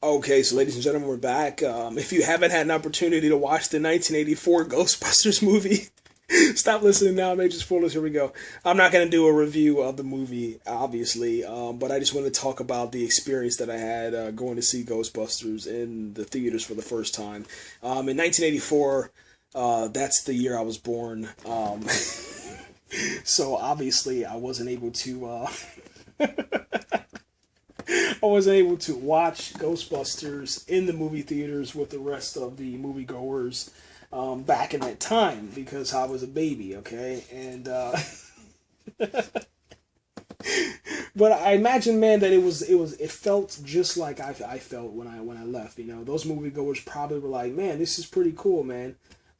Okay, so ladies and gentlemen, we're back. If you haven't had an opportunity to watch the 1984 Ghostbusters movie, stop listening now. Major spoilers. Here we go. I'm not going to do a review of the movie, obviously, but I just want to talk about the experience that I had going to see Ghostbusters in the theaters for the first time. In 1984, that's the year I was born. So obviously, I wasn't able to. I wasn't able to watch Ghostbusters in the movie theaters with the rest of the moviegoers back in that time because I was a baby, okay? And but I imagine, man, that it felt just like I felt when I left. You know, those moviegoers probably were like, man, this is pretty cool, man.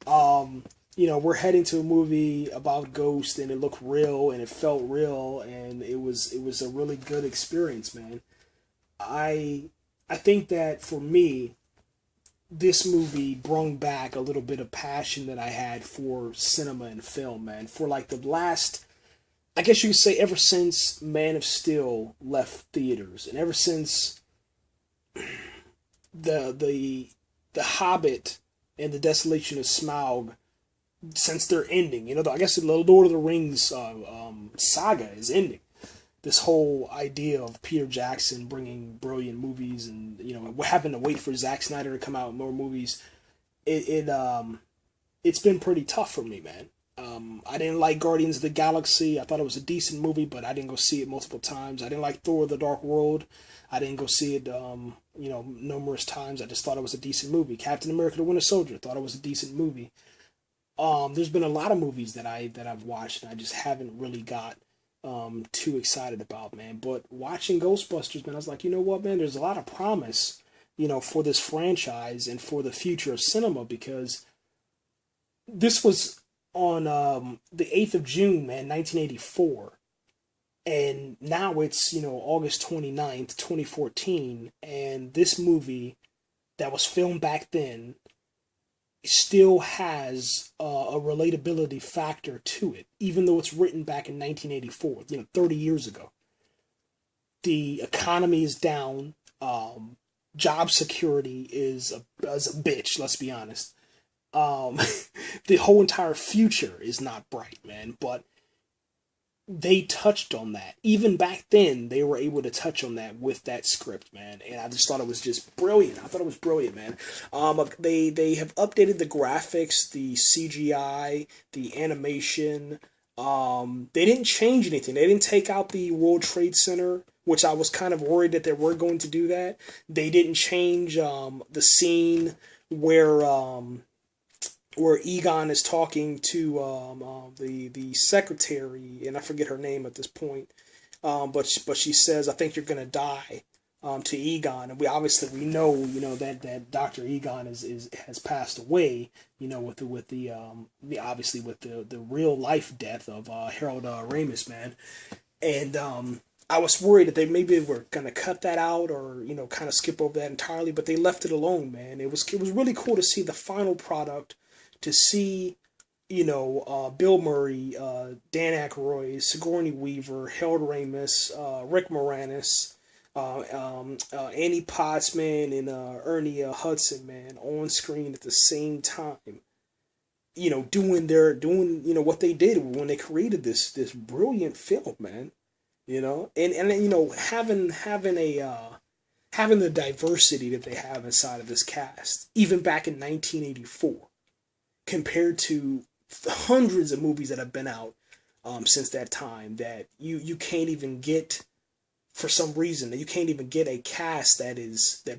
We're heading to a movie about ghosts, and it looked real, and it felt real, and it was a really good experience, man. I I think that for me, this movie brought back a little bit of passion that I had for cinema and film, man. For like the last, I guess you could say, ever since Man of Steel left theaters, and ever since the Hobbit and the Desolation of Smaug, since they're ending, I guess the Lord of the Rings saga is ending. This whole idea of Peter Jackson bringing brilliant movies, and we're having to wait for Zack Snyder to come out with more movies. It's been pretty tough for me, man. I didn't like Guardians of the Galaxy. I thought it was a decent movie, but I didn't go see it multiple times. I didn't like Thor: The Dark World. I didn't go see it, numerous times. I just thought it was a decent movie. Captain America: The Winter Soldier. Thought it was a decent movie. There's been a lot of movies that I've watched and I just haven't really got too excited about, man. But watching Ghostbusters, man, I was like, you know what, man, there's a lot of promise, for this franchise and for the future of cinema, because this was on the 8th of June, man, 1984. And now it's, August 29th, 2014. And this movie that was filmed back then still has a relatability factor to it, even though it's written back in 1984, 30 years ago. The economy is down. Job security is a bitch, let's be honest. The whole entire future is not bright, man, but they touched on that. Even back then, they were able to touch on that with that script, man. And I just thought it was just brilliant. I thought it was brilliant, man. They have updated the graphics, the CGI, the animation. They didn't change anything. They didn't take out the World Trade Center, which I was kind of worried that they were going to do that. They didn't change the scene where Egon is talking to the secretary, and I forget her name at this point, but she says, "I think you're gonna die," to Egon, and we know that Dr. Egon has passed away, with the real life death of Harold Ramis, man, and I was worried that they maybe were gonna cut that out or kind of skip over that entirely, but they left it alone, man. It was really cool to see the final product. To see, Bill Murray, Dan Aykroyd, Sigourney Weaver, Harold Ramis, Rick Moranis, Annie Pottsman, and Ernie Hudson, man, on screen at the same time. Doing what they did when they created this brilliant film, man. And having the diversity that they have inside of this cast, even back in 1984. Compared to the hundreds of movies that have been out since that time, that you can't even get, for some reason, that you can't even get a cast that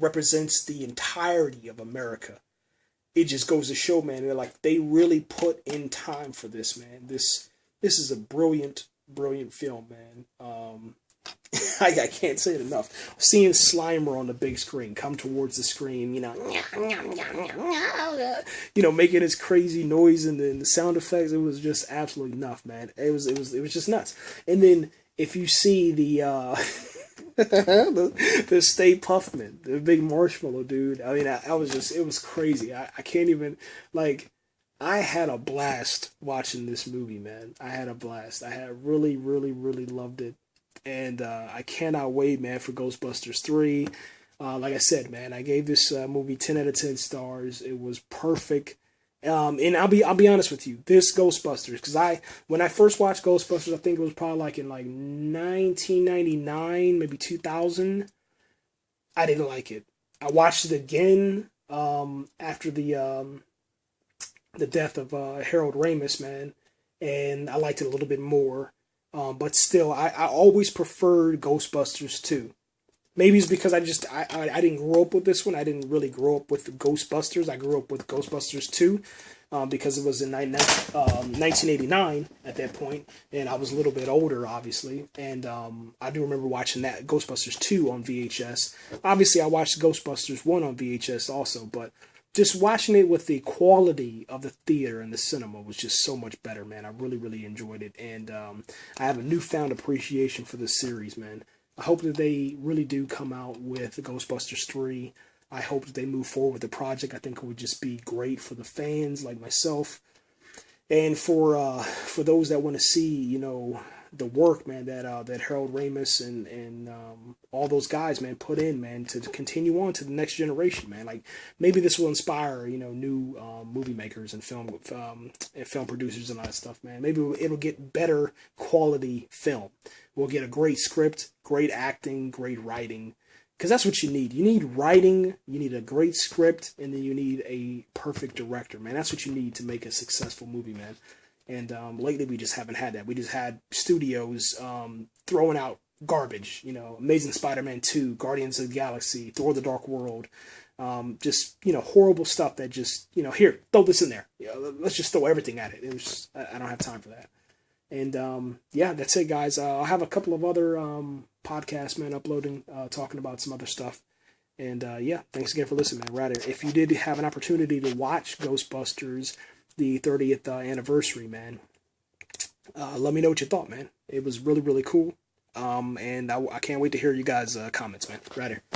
represents the entirety of America. It just goes to show, man, they really put in time for this, man. This is a brilliant film, man. I can't say it enough. Seeing Slimer on the big screen come towards the screen, making his crazy noise and the sound effects, it was just absolutely nuts, man. It was just nuts. And then if you see the the Stay Puffman, the big marshmallow dude, I mean, it was crazy. I can't even, I had a blast watching this movie, man. I had a blast. I had really, really, really loved it. And I cannot wait, man, for Ghostbusters 3. Like I said, man, I gave this movie 10 out of 10 stars. It was perfect. And I'll be honest with you, this Ghostbusters, because when I first watched Ghostbusters, I think it was probably like in like 1999, maybe 2000. I didn't like it. I watched it again after the death of Harold Ramis, man, and I liked it a little bit more. But still, I always preferred Ghostbusters 2. Maybe it's because I didn't grow up with this one. I didn't really grow up with Ghostbusters. I grew up with Ghostbusters 2 because it was in 1989 at that point, and I was a little bit older, obviously. And I do remember watching that Ghostbusters 2 on VHS. Obviously, I watched Ghostbusters 1 on VHS also, but just watching it with the quality of the theater and the cinema was just so much better, man. I really, really enjoyed it, and I have a newfound appreciation for this series, man. I hope that they really do come out with Ghostbusters 3. I hope that they move forward with the project. I think it would just be great for the fans like myself. And for those that want to see, you know, the work, man, that Harold Ramis and all those guys, man, put in, man, to continue on to the next generation, man. Like, maybe this will inspire, you know, new movie makers and film producers and all that stuff, man. Maybe it'll get better quality film. We'll get a great script, great acting, great writing. Because that's what you need. You need writing, you need a great script, and then you need a perfect director, man. That's what you need to make a successful movie, man. And lately we just haven't had that. We just had studios throwing out garbage. You know, Amazing Spider-Man 2, Guardians of the Galaxy, Thor: The Dark World. Just, you know, horrible stuff that just, you know, here, throw this in there. You know, let's just throw everything at it. It was just, I don't have time for that. And yeah, that's it, guys. I'll have a couple of other podcasts, man, uploading, talking about some other stuff. And yeah, thanks again for listening, man. Rather, if you did have an opportunity to watch Ghostbusters, the 30th anniversary, man, let me know what you thought, man. It was really, really cool. And I can't wait to hear you guys' comments, man. Right here.